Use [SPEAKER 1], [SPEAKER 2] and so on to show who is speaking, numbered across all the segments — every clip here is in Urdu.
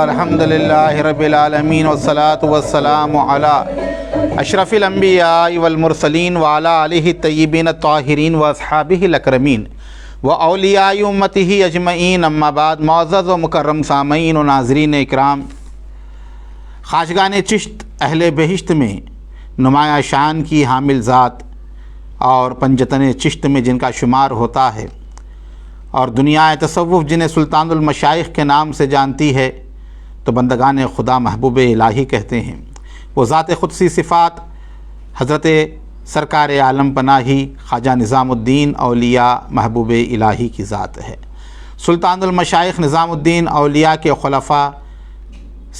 [SPEAKER 1] الحمدللہ رب العالمین والصلاة والسلام علی اشرف الانبیاء والمرسلین وعلی آلہ الطیبین الطاہرین واصحابہ الاکرمین واولیاء امتہ اجمعین اما بعد۔ معزز و مکرم سامعین و ناظرین اکرام، خواجگان چشت اہل بہشت میں نمایاں شان کی حامل ذات اور پنجتن چشت میں جن کا شمار ہوتا ہے اور دنیا تصوف جنہیں سلطان المشائخ کے نام سے جانتی ہے تو بندگان خدا محبوب الہی کہتے ہیں۔ وہ ذات قدسی صفات حضرت سرکار عالم پناہی خواجہ نظام الدین اولیاء محبوب الہی کی ذات ہے۔ سلطان المشائخ نظام الدین اولیاء کے خلفاء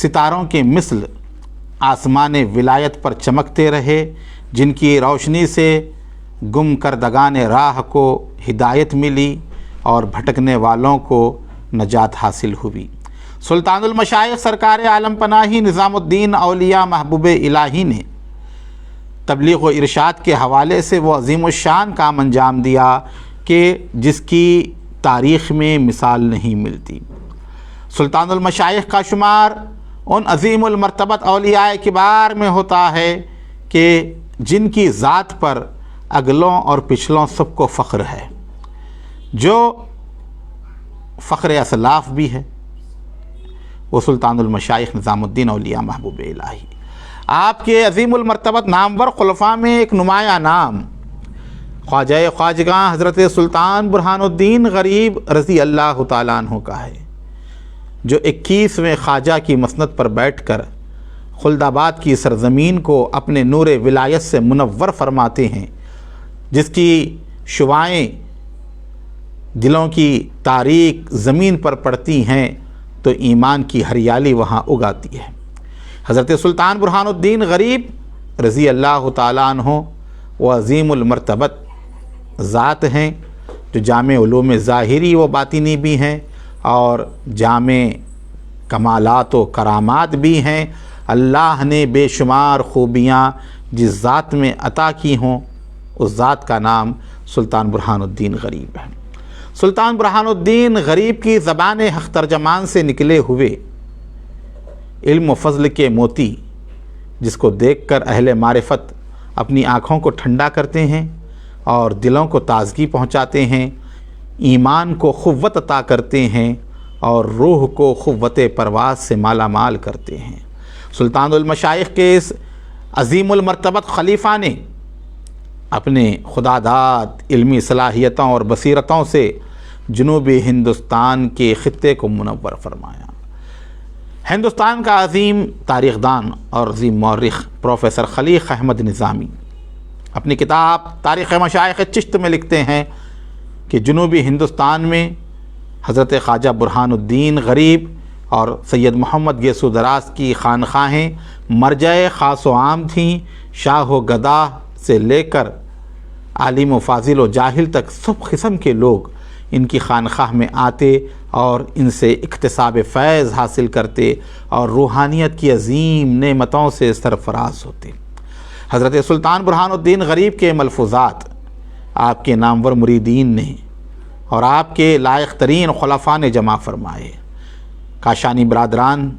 [SPEAKER 1] ستاروں کے مثل آسمان ولایت پر چمکتے رہے، جن کی روشنی سے گم کردگان راہ کو ہدایت ملی اور بھٹکنے والوں کو نجات حاصل ہوئی۔ سلطان المشائخ سرکار عالم پناہی نظام الدین اولیاء محبوب الہی نے تبلیغ و ارشاد کے حوالے سے وہ عظیم الشان کام انجام دیا کہ جس کی تاریخ میں مثال نہیں ملتی۔ سلطان المشائخ کا شمار ان عظیم المرتبت اولیاء کبار میں ہوتا ہے کہ جن کی ذات پر اگلوں اور پچھلوں سب کو فخر ہے، جو فخر اسلاف بھی ہے، وہ سلطان المشائخ نظام الدین اولیاء محبوب الہی۔ آپ کے عظیم المرتبت نامور خلفاء میں ایک نمایاں نام خواجہ خواجگاں حضرت سلطان برہان الدین غریب رضی اللہ تعالیٰ عنہ کا ہے، جو 21ویں خواجہ کی مسند پر بیٹھ کر خلد آباد کی سرزمین کو اپنے نور ولایت سے منور فرماتے ہیں، جس کی شعائیں دلوں کی تاریک زمین پر پڑتی ہیں تو ایمان کی ہریالی وہاں اگاتی ہے۔ حضرت سلطان برہان الدین غریب رضی اللہ تعالیٰ عنہ وہ عظیم المرتبت ذات ہیں جو جامع علوم ظاہری و باطنی بھی ہیں اور جامع کمالات و کرامات بھی ہیں۔ اللہ نے بے شمار خوبیاں جس ذات میں عطا کی ہوں، اس ذات کا نام سلطان برہان الدین غریب ہے۔ سلطان برہان الدین غریب کی زبان حق ترجمان سے نکلے ہوئے علم و فضل کے موتی، جس کو دیکھ کر اہل معرفت اپنی آنکھوں کو ٹھنڈا کرتے ہیں اور دلوں کو تازگی پہنچاتے ہیں، ایمان کو قوت عطا کرتے ہیں، اور روح کو قوت پرواز سے مالا مال کرتے ہیں۔ سلطان المشائخ کے اس عظیم المرتبت خلیفہ نے اپنے خداداد علمی صلاحیتوں اور بصیرتوں سے جنوبی ہندوستان کے خطے کو منور فرمایا۔ ہندوستان کا عظیم تاریخ دان اور عظیم مورخ پروفیسر خلیق احمد نظامی اپنی کتاب تاریخ مشائخ چشت میں لکھتے ہیں کہ جنوبی ہندوستان میں حضرت خواجہ برہان الدین غریب اور سید محمد گیسو دراز کی خانقاہیں مرجع خاص و عام تھیں۔ شاہ و گدا سے لے کر عالم و فاضل و جاہل تک سب قسم کے لوگ ان کی خانقاہ میں آتے اور ان سے اکتساب فیض حاصل کرتے اور روحانیت کی عظیم نعمتوں سے سرفراز ہوتے۔ حضرت سلطان برہان الدین غریب کے ملفوظات آپ کے نامور مریدین نے اور آپ کے لائق ترین خلفاء نے جمع فرمائے۔ کاشانی برادران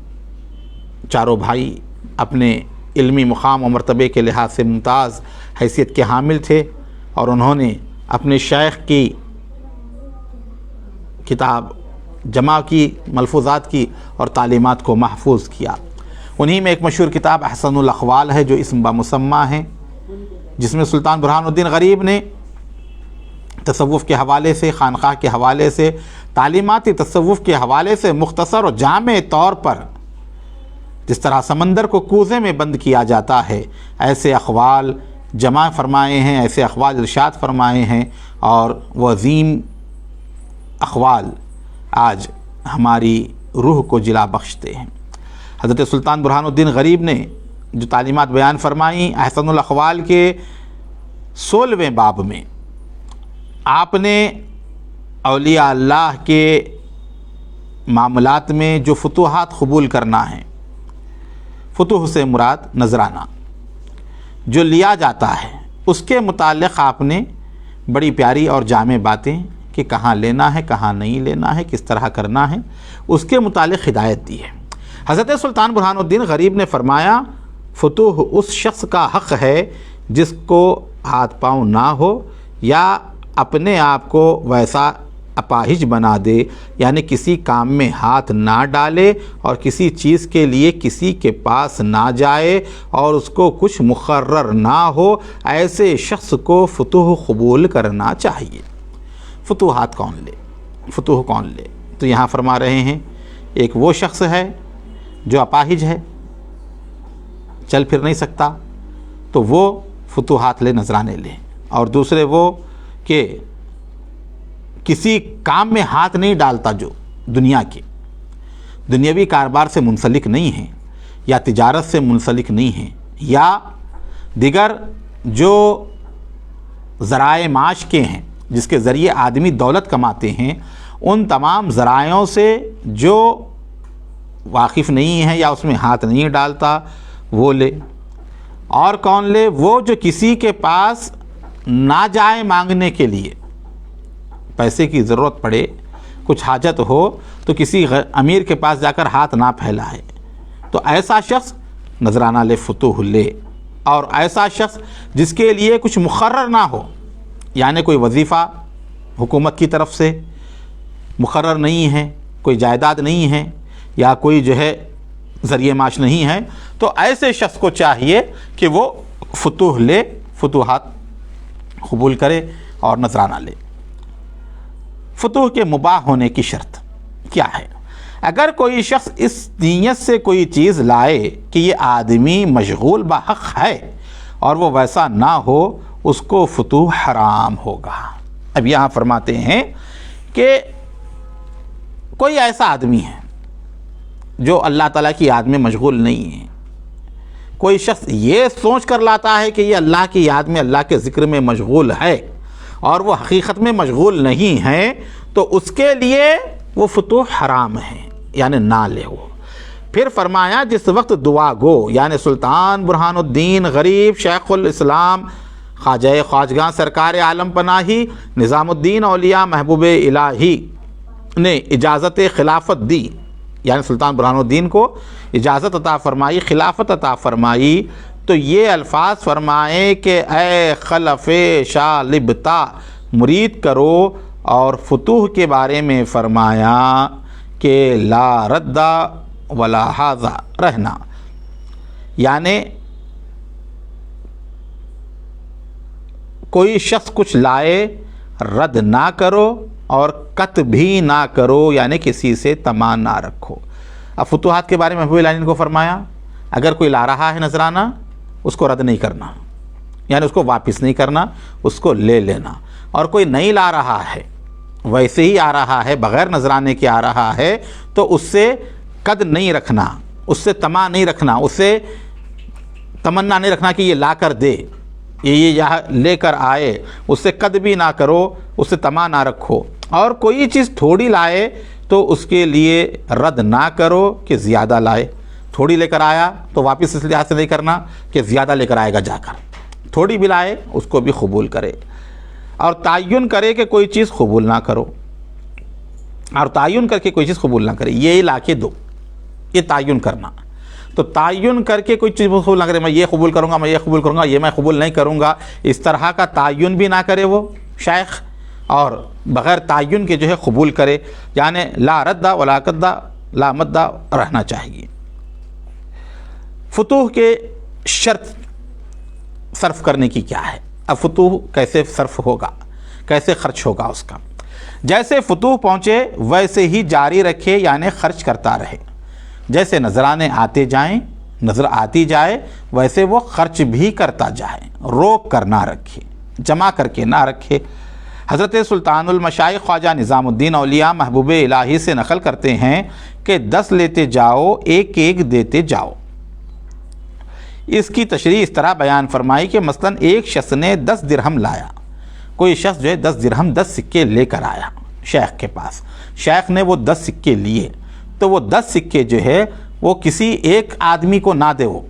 [SPEAKER 1] چاروں بھائی اپنے علمی مقام و مرتبے کے لحاظ سے ممتاز حیثیت کے حامل تھے اور انہوں نے اپنے شیخ کی کتاب جمع کی، ملفوظات کی اور تعلیمات کو محفوظ کیا۔ انہی میں ایک مشہور کتاب احسن الاقوال ہے جو اسم بمسمہ ہے، جس میں سلطان برہان الدین غریب نے تصوف کے حوالے سے، خانقاہ کے حوالے سے، تعلیماتی تصوف کے حوالے سے مختصر اور جامع طور پر جس طرح سمندر کو کوزے میں بند کیا جاتا ہے ایسے اقوال جمع فرمائے ہیں، ایسے اقوال ارشاد فرمائے ہیں، اور وہ عظیم اقوال آج ہماری روح کو جلا بخشتے ہیں۔ حضرت سلطان برہان الدین غریب نے جو تعلیمات بیان فرمائیں احسن الاقوال کے 16ویں باب میں آپ نے اولیاء اللہ کے معاملات میں جو فتوحات قبول کرنا ہے، فتوح سے مراد نذرانہ جو لیا جاتا ہے، اس کے متعلق آپ نے بڑی پیاری اور جامع باتیں کہ کہاں لینا ہے، کہاں نہیں لینا ہے، کس طرح کرنا ہے، اس کے متعلق ہدایت دی ہے۔ حضرت سلطان برہان الدین غریب نے فرمایا فتوح اس شخص کا حق ہے جس کو ہاتھ پاؤں نہ ہو یا اپنے آپ کو ویسا اپاہج بنا دے، یعنی کسی کام میں ہاتھ نہ ڈالے اور کسی چیز کے لیے کسی کے پاس نہ جائے اور اس کو کچھ مقرر نہ ہو، ایسے شخص کو فتوح قبول کرنا چاہیے۔ فتوحات کون لے، فتوح کون لے؟ تو یہاں فرما رہے ہیں ایک وہ شخص ہے جو اپاہج ہے، چل پھر نہیں سکتا، تو وہ فتوحات لے، نذرانے لے، اور دوسرے وہ کہ کسی کام میں ہاتھ نہیں ڈالتا، جو دنیا کے دنیاوی کاروبار سے منسلک نہیں ہیں یا تجارت سے منسلک نہیں ہیں یا دیگر جو ذرائع معاش کے ہیں جس کے ذریعے آدمی دولت کماتے ہیں، ان تمام ذرائعوں سے جو واقف نہیں ہے یا اس میں ہاتھ نہیں ڈالتا وہ لے۔ اور کون لے؟ وہ جو کسی کے پاس نہ جائے مانگنے کے لیے، پیسے کی ضرورت پڑے، کچھ حاجت ہو تو کسی امیر کے پاس جا کر ہاتھ نہ پھیلائے، تو ایسا شخص نذرانہ لے، فتوح لے۔ اور ایسا شخص جس کے لیے کچھ مقرر نہ ہو، یعنی کوئی وظیفہ حکومت کی طرف سے مقرر نہیں ہے، کوئی جائیداد نہیں ہے یا کوئی جو ہے ذریعہ معاش نہیں ہے، تو ایسے شخص کو چاہیے کہ وہ فتوح لے، فتوحات قبول کرے اور نذرانہ لے۔ فتوح کے مباح ہونے کی شرط کیا ہے؟ اگر کوئی شخص اس نیت سے کوئی چیز لائے کہ یہ آدمی مشغول بحق ہے اور وہ ویسا نہ ہو، اس کو فتوح حرام ہوگا۔ اب یہاں فرماتے ہیں کہ کوئی ایسا آدمی ہے جو اللہ تعالیٰ کی یاد میں مشغول نہیں ہے، کوئی شخص یہ سوچ کر لاتا ہے کہ یہ اللہ کی یاد میں، اللہ کے ذکر میں مشغول ہے اور وہ حقیقت میں مشغول نہیں ہے، تو اس کے لیے وہ فتوح حرام ہے، یعنی نہ لے وہ۔ پھر فرمایا جس وقت دعا گو یعنی سلطان برہان الدین غریب شیخ الاسلام خواجہ خواجگاں سرکار عالم پناہی نظام الدین اولیاء محبوب الہی نے اجازت خلافت دی، یعنی سلطان برہان الدین کو اجازت عطا فرمائی، خلافت عطا فرمائی، تو یہ الفاظ فرمائے کہ اے خلف شاہ لبتا مرید کرو، اور فتوح کے بارے میں فرمایا کہ لا رد ولا حاضہ رہنا، یعنی کوئی شخص کچھ لائے رد نہ کرو اور قط بھی نہ کرو، یعنی کسی سے طمع نہ رکھو۔ اب فتوحات کے بارے میں محبوب العالمین کو فرمایا اگر کوئی لا رہا ہے نذرانہ اس کو رد نہیں کرنا، یعنی اس کو واپس نہیں کرنا، اس کو لے لینا، اور کوئی نہیں لا رہا ہے ویسے ہی آ رہا ہے بغیر نذرانے کے آ رہا ہے تو اس سے قد نہیں رکھنا، اس سے طمع نہیں رکھنا، اس سے تمنا نہیں رکھنا کہ یہ لا کر دے، یہ یہاں لے کر آئے، اس سے قد بھی نہ کرو، اس سے طمع نہ رکھو۔ اور کوئی چیز تھوڑی لائے تو اس کے لیے رد نہ کرو کہ زیادہ لائے، تھوڑی لے کر آیا تو واپس اس لحاظ سے نہیں کرنا کہ زیادہ لے کر آئے گا جا کر، تھوڑی بھی لائے اس کو بھی قبول کرے، اور تعین کرے کہ کوئی چیز قبول نہ کرو، اور تعین کر کے کوئی چیز قبول نہ کرے، یہ لا کے دو، یہ تعین کرنا۔ تو تعین کر کے کوئی چیز قبول نہ کرے، میں یہ قبول کروں گا، میں یہ قبول کروں گا، یہ میں قبول نہیں کروں گا، اس طرح کا تعین بھی نہ کرے وہ شیخ، اور بغیر تعین کے جو ہے قبول کرے، یعنی لا رد ولا قد لا مد رہنا چاہیے۔ فتوح کے شرط صرف کرنے کی کیا ہے؟ اب فتوح کیسے صرف ہوگا، کیسے خرچ ہوگا اس کا؟ جیسے فتوح پہنچے ویسے ہی جاری رکھے، یعنی خرچ کرتا رہے، جیسے نذرانے آتے جائیں، نظر آتی جائے ویسے وہ خرچ بھی کرتا جائے، روک کر نہ رکھے، جمع کر کے نہ رکھے۔ حضرت سلطان المشائخ خواجہ نظام الدین اولیاء محبوب الہی سے نقل کرتے ہیں کہ 10 لیتے جاؤ، ایک ایک دیتے جاؤ۔ اس کی تشریح اس طرح بیان فرمائی کہ مثلا ایک شخص نے 10 درہم لایا، کوئی شخص جو ہے 10 درہم 10 سکے لے کر آیا شیخ کے پاس، شیخ نے وہ 10 سکے لیے، تو وہ 10 سکے جو ہے وہ کسی ایک آدمی کو نہ دے، وہ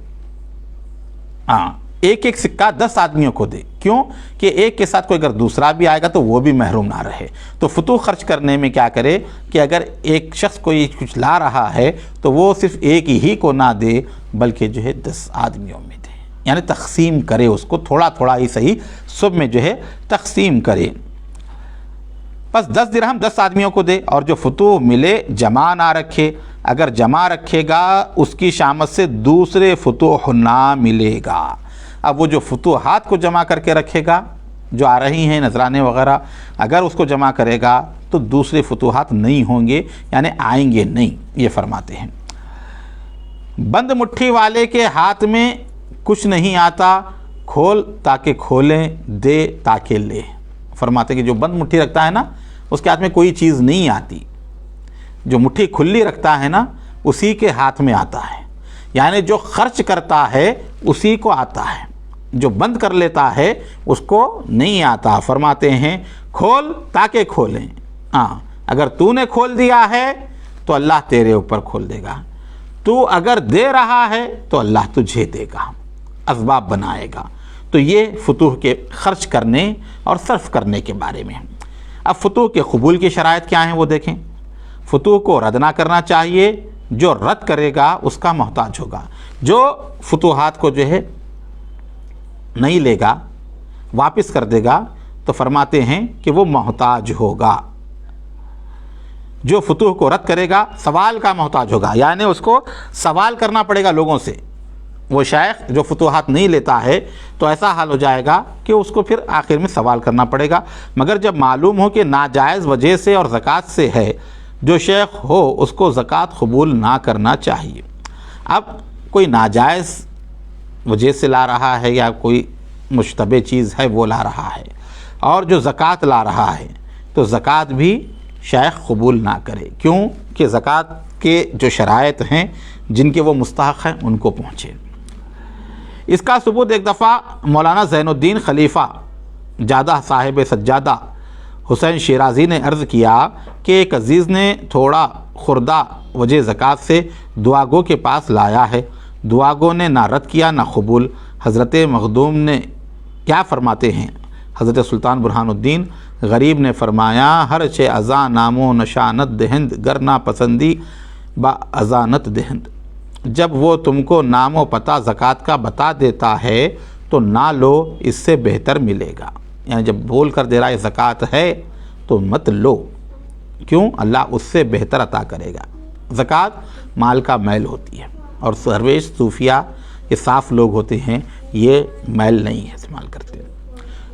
[SPEAKER 1] ایک ایک سکہ 10 آدمیوں کو دے، کیوں کہ ایک کے ساتھ کوئی اگر دوسرا بھی آئے گا تو وہ بھی محروم نہ رہے۔ تو فتوح خرچ کرنے میں کیا کرے کہ اگر ایک شخص کوئی کچھ لا رہا ہے تو وہ صرف ایک ہی کو نہ دے بلکہ جو ہے 10 آدمیوں میں دے، یعنی تقسیم کرے، اس کو تھوڑا تھوڑا ہی صحیح سب میں جو ہے تقسیم کرے۔ بس 10 درہم 10 آدمیوں کو دے، اور جو فتوح ملے جمع نہ رکھے، اگر جمع رکھے گا اس کی شامت سے دوسرے فتوح نہ ملے گا۔ اب وہ جو فتوحات کو جمع کر کے رکھے گا جو آ رہی ہیں نذرانے وغیرہ، اگر اس کو جمع کرے گا تو دوسرے فتوحات نہیں ہوں گے، یعنی آئیں گے نہیں، یہ فرماتے ہیں۔ بند مٹھی والے کے ہاتھ میں کچھ نہیں آتا، کھول تاکہ کھولیں، دے تاکہ لے۔ فرماتے کہ جو بند مٹھی رکھتا ہے نا اس کے ہاتھ میں کوئی چیز نہیں آتی، جو مٹھی کھلی رکھتا ہے نا اسی کے ہاتھ میں آتا ہے، یعنی جو خرچ کرتا ہے اسی کو آتا ہے، جو بند کر لیتا ہے اس کو نہیں آتا۔ فرماتے ہیں کھول تاکہ کھولیں، اگر تو نے کھول دیا ہے تو اللہ تیرے اوپر کھول دے گا، تو اگر دے رہا ہے تو اللہ تجھے دے گا، اسباب بنائے گا۔ تو یہ فتوح کے خرچ کرنے اور صرف کرنے کے بارے میں۔ اب فتوح کے قبول کی شرائط کیا ہیں وہ دیکھیں۔ فتوح کو رد نہ کرنا چاہیے، جو رد کرے گا اس کا محتاج ہوگا، جو فتوحات کو جو ہے نہیں لے گا واپس کر دے گا تو فرماتے ہیں کہ وہ محتاج ہوگا۔ جو فتوح کو رد کرے گا سوال کا محتاج ہوگا، یعنی اس کو سوال کرنا پڑے گا لوگوں سے۔ وہ شیخ جو فتوحات نہیں لیتا ہے تو ایسا حال ہو جائے گا کہ اس کو پھر آخر میں سوال کرنا پڑے گا، مگر جب معلوم ہو کہ ناجائز وجہ سے اور زکوٰۃ سے ہے، جو شیخ ہو اس کو زکوٰۃ قبول نہ کرنا چاہیے۔ اب کوئی ناجائز وجہ سے لا رہا ہے یا کوئی مشتبہ چیز ہے وہ لا رہا ہے، اور جو زکوٰۃ لا رہا ہے تو زکوٰۃ بھی شیخ قبول نہ کرے، کیوں کہ زکوٰۃ کے جو شرائط ہیں جن کے وہ مستحق ہیں ان کو پہنچے۔ اس کا ثبوت ایک دفعہ مولانا زین الدین خلیفہ جادہ صاحب سجادہ حسین شیرازی نے عرض کیا کہ ایک عزیز نے تھوڑا خوردہ وجہ زکوٰۃ سے دعاگو کے پاس لایا ہے، دعاگو نے نہ رد کیا نہ قبول۔ حضرت مخدوم نے کیا فرماتے ہیں؟ حضرت سلطان برہان الدین غریب نے فرمایا ہر چے ازاں نامو نشانت دہند گر نا پسندی با ازانت دہند۔ جب وہ تم کو نام و پتہ زکوٰۃ کا بتا دیتا ہے تو نہ لو، اس سے بہتر ملے گا، یعنی جب بول کر دے رہا ہے زکوٰۃ ہے تو مت لو، کیوں؟ اللہ اس سے بہتر عطا کرے گا۔ زکوٰۃ مال کا میل ہوتی ہے، اور درویش صوفیہ یہ صاف لوگ ہوتے ہیں، یہ میل نہیں ہے استعمال کرتے۔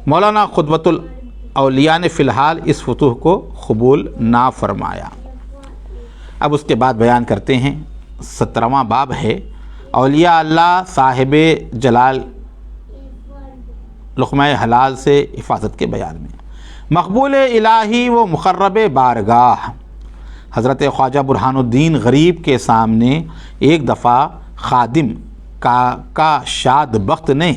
[SPEAKER 1] مولانا خطبۃ الاولیاء نے فی الحال اس فتوح کو قبول نہ فرمایا۔ اب اس کے بعد بیان کرتے ہیں، 17واں باب ہے اولیاء اللہ صاحب جلال لقمہ حلال سے حفاظت کے بیان میں۔ مقبول الہی و مقرب بارگاہ حضرت خواجہ برہان الدین غریب کے سامنے ایک دفعہ خادم کا شاد بخت نے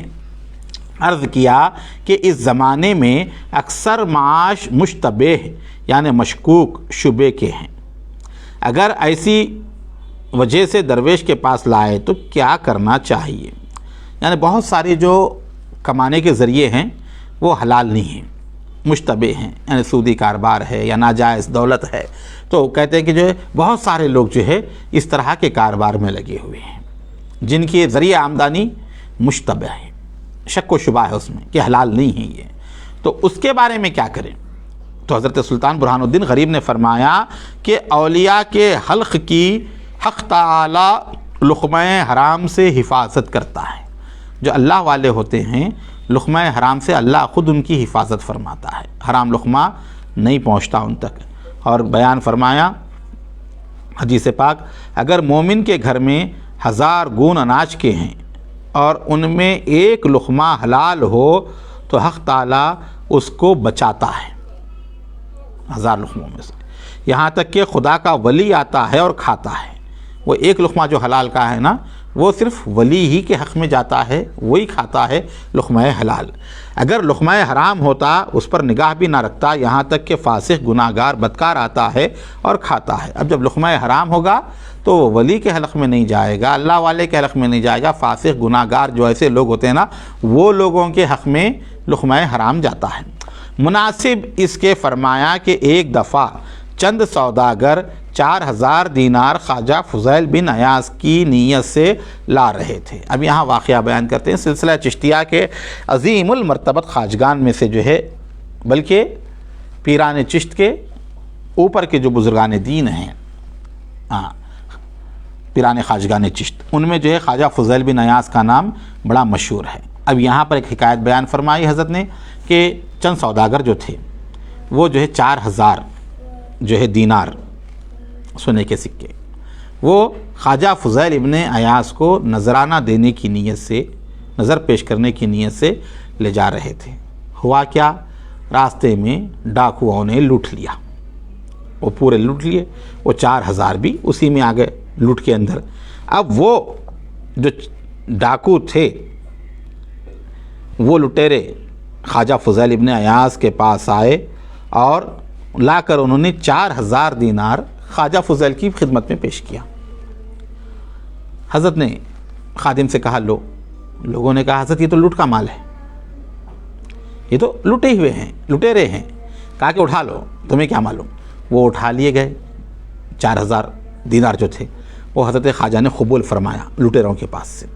[SPEAKER 1] عرض کیا کہ اس زمانے میں اکثر معاش مشتبہ یعنی مشکوک شبے کے ہیں، اگر ایسی وجہ سے درویش کے پاس لائے تو کیا کرنا چاہیے؟ یعنی بہت سارے جو کمانے کے ذریعے ہیں وہ حلال نہیں ہیں، مشتبہ ہیں، یعنی سودی کاروبار ہے یا ناجائز دولت ہے، تو کہتے ہیں کہ جو ہے بہت سارے لوگ جو ہے اس طرح کے کاروبار میں لگے ہوئے ہیں جن کے ذریعہ آمدنی مشتبہ ہے، شک و شبہ ہے اس میں کہ حلال نہیں ہے یہ، تو اس کے بارے میں کیا کریں؟ تو حضرت سلطان برہان الدین غریب نے فرمایا کہ اولیاء کے حلق کی حق تعالی لقمہ حرام سے حفاظت کرتا ہے۔ جو اللہ والے ہوتے ہیں لقمہ حرام سے اللہ خود ان کی حفاظت فرماتا ہے، حرام لقمہ نہیں پہنچتا ان تک۔ اور بیان فرمایا حدیث پاک، اگر مومن کے گھر میں 1000 گون اناج کے ہیں اور ان میں ایک لقمہ حلال ہو تو حق تعالی اس کو بچاتا ہے 1000 لقموں میں سے، یہاں تک کہ خدا کا ولی آتا ہے اور کھاتا ہے۔ وہ ایک لقمہ جو حلال کا ہے نا، وہ صرف ولی ہی کے حق میں جاتا ہے، وہی کھاتا ہے لقمہ حلال۔ اگر لقمہ حرام ہوتا اس پر نگاہ بھی نہ رکھتا، یہاں تک کہ فاسق گناہگار بدکار آتا ہے اور کھاتا ہے۔ اب جب لقمہ حرام ہوگا تو وہ ولی کے حلق میں نہیں جائے گا، اللہ والے کے حلق میں نہیں جائے گا، فاسق گناہگار جو ایسے لوگ ہوتے ہیں نا، وہ لوگوں کے حق میں لقمہ حرام جاتا ہے۔ مناسب اس کے فرمایا کہ ایک دفعہ چند سوداگر 4000 دینار خواجہ فضیل بن عیاض کی نیت سے لا رہے تھے۔ اب یہاں واقعہ بیان کرتے ہیں، سلسلہ چشتیہ کے عظیم المرتبت خواجگان میں سے جو ہے، بلکہ پیران چشت کے اوپر کے جو بزرگان دین ہیں، پیران خواجگان چشت، ان میں جو ہے خواجہ فضیل بن عیاض کا نام بڑا مشہور ہے۔ اب یہاں پر ایک حکایت بیان فرمائی حضرت نے کہ چند سوداگر جو تھے وہ جو ہے 4000 جو ہے دینار سونے کے سکے، وہ خواجہ فضیل ابن عیاض کو نذرانہ دینے کی نیت سے، نظر پیش کرنے کی نیت سے لے جا رہے تھے۔ ہوا کیا، راستے میں ڈاکوؤں نے لوٹ لیا، وہ پورے لوٹ لیے، وہ 4000 بھی اسی میں آ گئے لوٹ کے اندر۔ اب وہ جو ڈاکو تھے وہ لٹیرے خواجہ فضیل ابن عیاض کے پاس آئے اور لا کر انہوں نے 4000 دینار خواجہ فضیل کی خدمت میں پیش کیا۔ حضرت نے خادم سے کہا لو، لوگوں نے کہا حضرت یہ تو لوٹ کا مال ہے، یہ تو لٹے ہوئے ہیں، لٹیرے ہیں، کہا کہ اٹھا لو، تمہیں کیا معلوم۔ وہ اٹھا لیے گئے 4000 دینار جو تھے، وہ حضرت خواجہ نے قبول فرمایا لٹیروں کے پاس سے۔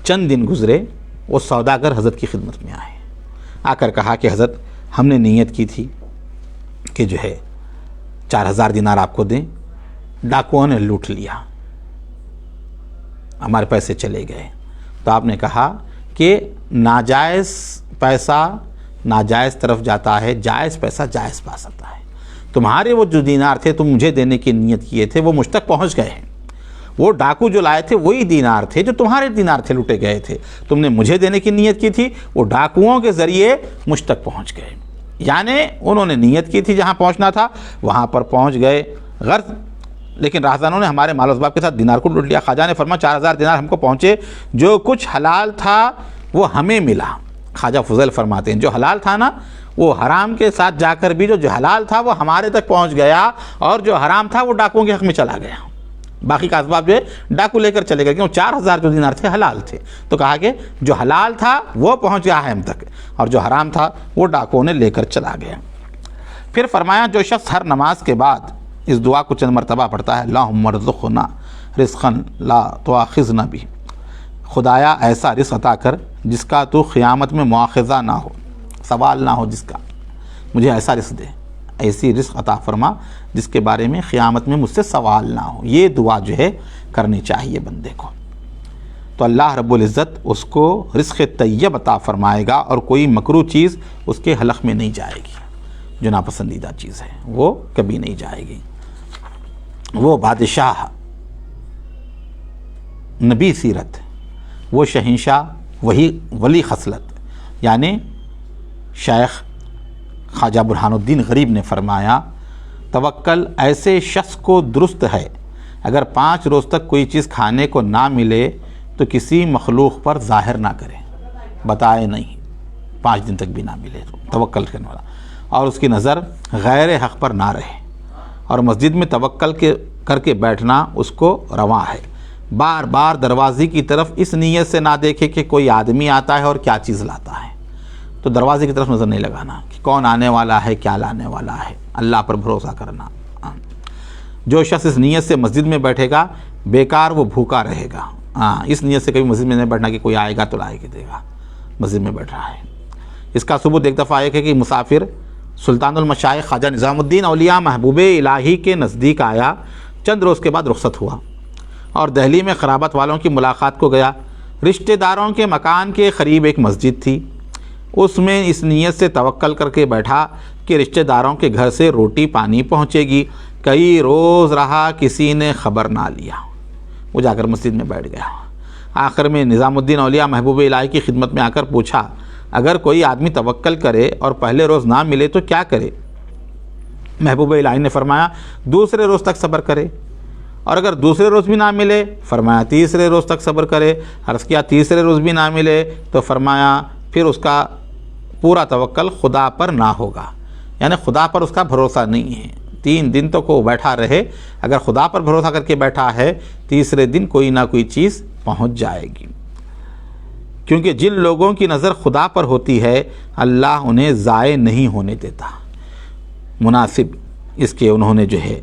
[SPEAKER 1] چند دن گزرے، وہ سوداگر حضرت کی خدمت میں آئے، آ کر کہا کہ حضرت ہم نے نیت کی تھی کہ جو ہے 4000 دینار آپ کو دیں، ڈاکوؤں نے لوٹ لیا، ہمارے پیسے چلے گئے۔ تو آپ نے کہا کہ ناجائز پیسہ ناجائز طرف جاتا ہے، جائز پیسہ جائز پاس آتا ہے۔ تمہارے وہ جو دینار تھے تم مجھے دینے کی نیت کیے تھے وہ مجھ تک پہنچ گئے ہیں، وہ ڈاکو جو لائے تھے وہی دینار تھے جو تمہارے دینار تھے، لوٹے گئے تھے، تم نے مجھے دینے کی نیت کی تھی، وہ ڈاکوؤں کے ذریعے مجھ تک پہنچ گئے۔ یعنی انہوں نے نیت کی تھی جہاں پہنچنا تھا وہاں پر پہنچ گئے، غرض لیکن راہزنوں نے ہمارے مال و اسباب کے ساتھ دینار کو لوٹ لیا۔ خواجہ نے فرمایا 4000 دینار ہم کو پہنچے، جو کچھ حلال تھا وہ ہمیں ملا۔ خواجہ فضیل فرماتے ہیں جو حلال تھا نا وہ حرام کے ساتھ جا کر بھی جو حلال تھا وہ ہمارے تک پہنچ گیا، اور جو حرام تھا وہ ڈاکوؤں کے حق میں چلا گیا۔ باقی کا اسباب جو ہے ڈاکو لے کر چلے گئے، کیوں 4000 جو دینار تھے حلال تھے۔ تو کہا کہ جو حلال تھا وہ پہنچ گیا ہے ہم تک، اور جو حرام تھا وہ ڈاکوؤں نے لے کر چلا گیا۔ پھر فرمایا جو شخص ہر نماز کے بعد اس دعا کو چند مرتبہ پڑھتا ہے، اللہم ارزقنا رزقا لا تؤاخذنا بہ، خدایا ایسا رزق عطا کر جس کا تو قیامت میں مواخذہ نہ ہو، سوال نہ ہو جس کا، مجھے ایسا رزق دے، ایسی رزق عطا فرما، جس کے بارے میں قیامت میں مجھ سے سوال نہ ہو. یہ دعا جو ہے کرنی چاہیے بندے کو. تو اللہ رب العزت اس کو رزق طیب عطا فرمائے گا اور کوئی مکروہ چیز اس کے حلق میں نہیں جائے گی. جو ناپسندیدہ چیز ہے وہ کبھی نہیں جائے گی. وہ بادشاہ نبی سیرت، وہ شہنشاہ، وہی ولی خصلت، یعنی شیخ خواجہ برہان الدین غریب نے فرمایا توکل ایسے شخص کو درست ہے اگر 5 روز تک کوئی چیز کھانے کو نہ ملے تو کسی مخلوق پر ظاہر نہ کرے، بتائے نہیں، 5 دن تک بھی نہ ملے تو توکل کرنے والا، اور اس کی نظر غیر حق پر نہ رہے، اور مسجد میں توکل کر کے بیٹھنا اس کو رواں ہے. بار بار دروازے کی طرف اس نیت سے نہ دیکھے کہ کوئی آدمی آتا ہے اور کیا چیز لاتا ہے، تو دروازے کی طرف نظر نہیں لگانا کہ کون آنے والا ہے، کیا لانے والا ہے. اللہ پر بھروسہ کرنا. جو شخص اس نیت سے مسجد میں بیٹھے گا بیکار وہ بھوکا رہے گا. اس نیت سے کبھی مسجد میں نہیں بیٹھنا کہ کوئی آئے گا تو لائے کے دے گا، مسجد میں بیٹھ رہا ہے. اس کا ثبوت ایک دفعہ ایک ہے کہ مسافر سلطان المشائخ خواجہ نظام الدین اولیاء محبوب الہی کے نزدیک آیا، چند روز کے بعد رخصت ہوا اور دہلی میں قرابت والوں کی ملاقات کو گیا. رشتہ داروں کے مکان کے قریب ایک مسجد تھی، اس میں اس نیت سے توکل کر کے بیٹھا کہ رشتہ داروں کے گھر سے روٹی پانی پہنچے گی. کئی روز رہا، کسی نے خبر نہ لیا. وہ جا کر مسجد میں بیٹھ گیا. آخر میں نظام الدین اولیاء محبوب الہی کی خدمت میں آ کر پوچھا اگر کوئی آدمی توکل کرے اور پہلے روز نہ ملے تو کیا کرے؟ محبوب الہی نے فرمایا دوسرے روز تک صبر کرے، اور اگر دوسرے روز بھی نہ ملے فرمایا تیسرے روز تک صبر کرے. عرض کیا تیسرے روز بھی نہ ملے تو فرمایا پھر اس کا پورا توکل خدا پر نہ ہوگا، یعنی خدا پر اس کا بھروسہ نہیں ہے. 3 دن تک وہ بیٹھا رہے، اگر خدا پر بھروسہ کر کے بیٹھا ہے تیسرے دن کوئی نہ کوئی چیز پہنچ جائے گی. کیونکہ جن لوگوں کی نظر خدا پر ہوتی ہے اللہ انہیں ضائع نہیں ہونے دیتا. مناسب اس کے انہوں نے جو ہے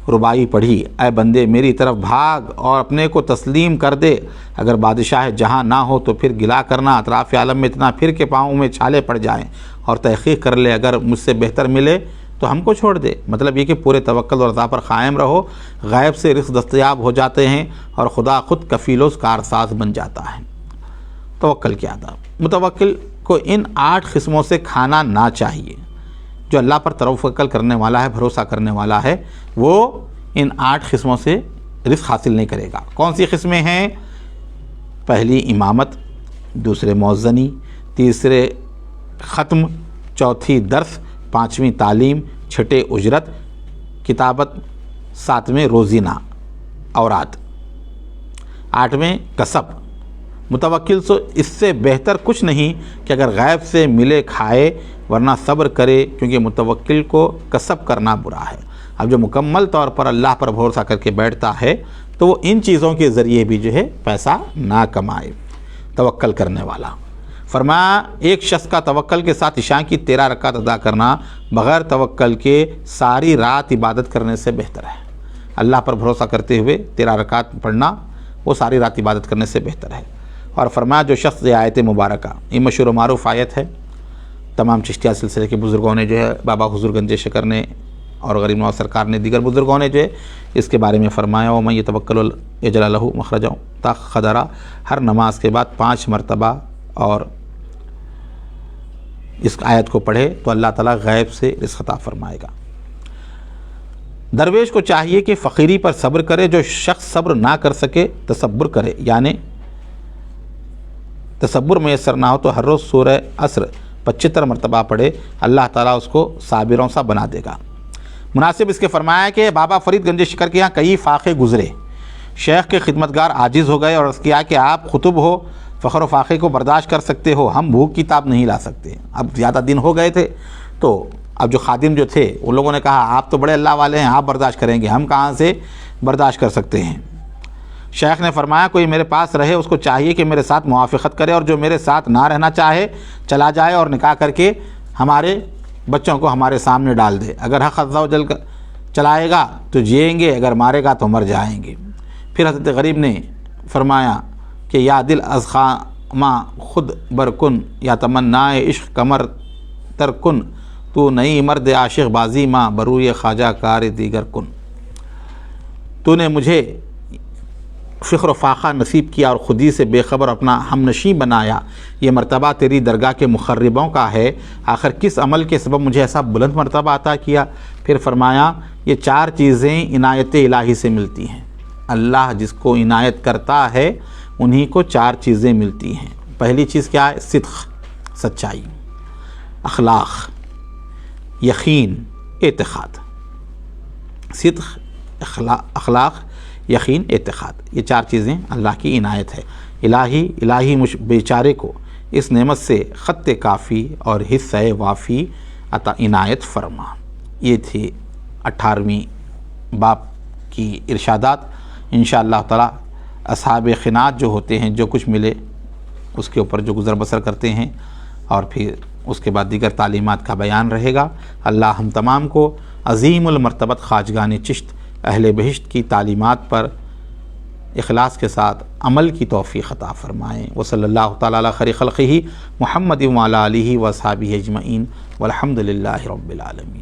[SPEAKER 1] ربائی پڑھی، اے بندے میری طرف بھاگ اور اپنے کو تسلیم کر دے. اگر بادشاہ جہاں نہ ہو تو پھر گلا کرنا اطراف عالم میں اتنا پھر کے پاؤں میں چھالے پڑ جائیں، اور تحقیق کر لے اگر مجھ سے بہتر ملے تو ہم کو چھوڑ دے. مطلب یہ کہ پورے توکل اور رضا پر قائم رہو. غیب سے رزق دستیاب ہو جاتے ہیں اور خدا خود کفیل و کارساز بن جاتا ہے. توکل کیا تھا؟ متوکل کو ان 8 قسموں سے کھانا نہ چاہیے. جو اللہ پر توکل کرنے والا ہے، بھروسہ کرنے والا ہے، وہ ان 8 قسموں سے رزق حاصل نہیں کرے گا. کون سی قسمیں ہیں؟ پہلی امامت، دوسرے موذنی، تیسرے ختم، چوتھی درس، 5ویں تعلیم، 6 اجرت، کتابت، 7ویں روزینہ اوراد، 8ویں کسب. متوکل سے اس سے بہتر کچھ نہیں کہ اگر غیب سے ملے کھائے ورنہ صبر کرے، کیونکہ متوکل کو کسب کرنا برا ہے. اب جو مکمل طور پر اللہ پر بھروسہ کر کے بیٹھتا ہے تو وہ ان چیزوں کے ذریعے بھی جو ہے پیسہ نہ کمائے. توکل کرنے والا فرمایا ایک شخص کا توکل کے ساتھ عشاء کی 13 رکعت ادا کرنا بغیر توکل کے ساری رات عبادت کرنے سے بہتر ہے. اللہ پر بھروسہ کرتے ہوئے 13 رکعت پڑھنا وہ ساری رات عبادت کرنے سے بہتر ہے. اور فرمایا جو شخص یہ آیت مبارکہ، یہ مشہور و معروف آیت ہے، تمام چشتیہ سلسلے کے بزرگوں نے جو ہے، بابا حضور گنج شکر نے اور غریب نواز سرکار نے، دیگر بزرگوں نے جو ہے اس کے بارے میں فرمایا وَمَن يَتَوَكَّلْ يَجْعَل لَهُ مَخْرَجًا تَقَدَّرَ. ہر نماز کے بعد 5 مرتبہ اور اس آیت کو پڑھے تو اللہ تعالیٰ غیب سے رزق عطا فرمائے گا. درویش کو چاہیے کہ فقیری پر صبر کرے. جو شخص صبر نہ کر سکے تصبر کرے، یعنی تصبر میسر نہ ہو تو ہر روز سورہ عصر 75 مرتبہ پڑھے، اللہ تعالیٰ اس کو صابروں سا بنا دے گا. مناسب اس کے فرمایا کہ بابا فرید گنج شکر کے یہاں کئی فاقے گزرے. شیخ کے خدمتگار عاجز ہو گئے اور عرض کیا کہ آپ خطب ہو، فخر و فاقے کو برداشت کر سکتے ہو، ہم بھوک کی تاب نہیں لا سکتے. اب زیادہ دن ہو گئے تھے تو اب جو خادم جو تھے ان لوگوں نے کہا آپ تو بڑے اللہ والے ہیں، آپ برداشت کریں گے، ہم کہاں سے برداشت کر سکتے ہیں. شیخ نے فرمایا کوئی میرے پاس رہے اس کو چاہیے کہ میرے ساتھ موافقت کرے، اور جو میرے ساتھ نہ رہنا چاہے چلا جائے اور نکاح کر کے ہمارے بچوں کو ہمارے سامنے ڈال دے. اگر حق عز و جل چلائے گا تو جئیں گے، اگر مارے گا تو مر جائیں گے. پھر حضرت غریب نے فرمایا کہ یا دل از خامہ خود برکن، یا تمنائے عشق کمر ترکن، تو نئی مرد عاشق بازی ماں بروئے خواجہ کار دیگر کن. تو نے مجھے فخر و فاخہ نصیب کیا اور خودی سے بے خبر اپنا ہم نشیں بنایا. یہ مرتبہ تیری درگاہ کے مخربوں کا ہے. آخر کس عمل کے سبب مجھے ایسا بلند مرتبہ عطا کیا؟ پھر فرمایا یہ 4 چیزیں عنایت الہی سے ملتی ہیں. اللہ جس کو عنایت کرتا ہے انہی کو 4 چیزیں ملتی ہیں. پہلی چیز کیا ہے؟ صدق، سچائی، اخلاق، یقین، اعتقاد. صدق، اخلاق، یقین، اعتقاد، یہ 4 چیزیں اللہ کی عنایت ہے. الہی مجھ بیچارے کو اس نعمت سے خط کافی اور حصہ وافی عطا عنایت فرما. یہ تھی 18ویں باب کی ارشادات. انشاءاللہ تعالی اصحاب قناعت جو ہوتے ہیں جو کچھ ملے اس کے اوپر جو گزر بسر کرتے ہیں، اور پھر اس کے بعد دیگر تعلیمات کا بیان رہے گا. اللہ ہم تمام کو عظیم المرتبت خواجگان چشت اہل بہشت کی تعلیمات پر اخلاص کے ساتھ عمل کی توفیق عطا فرمائیں. وصلی اللہ تعالی علی خیر خلقہ محمد وعلی آلہ واصحابہ اجمعین والحمد للہ رب العالمین.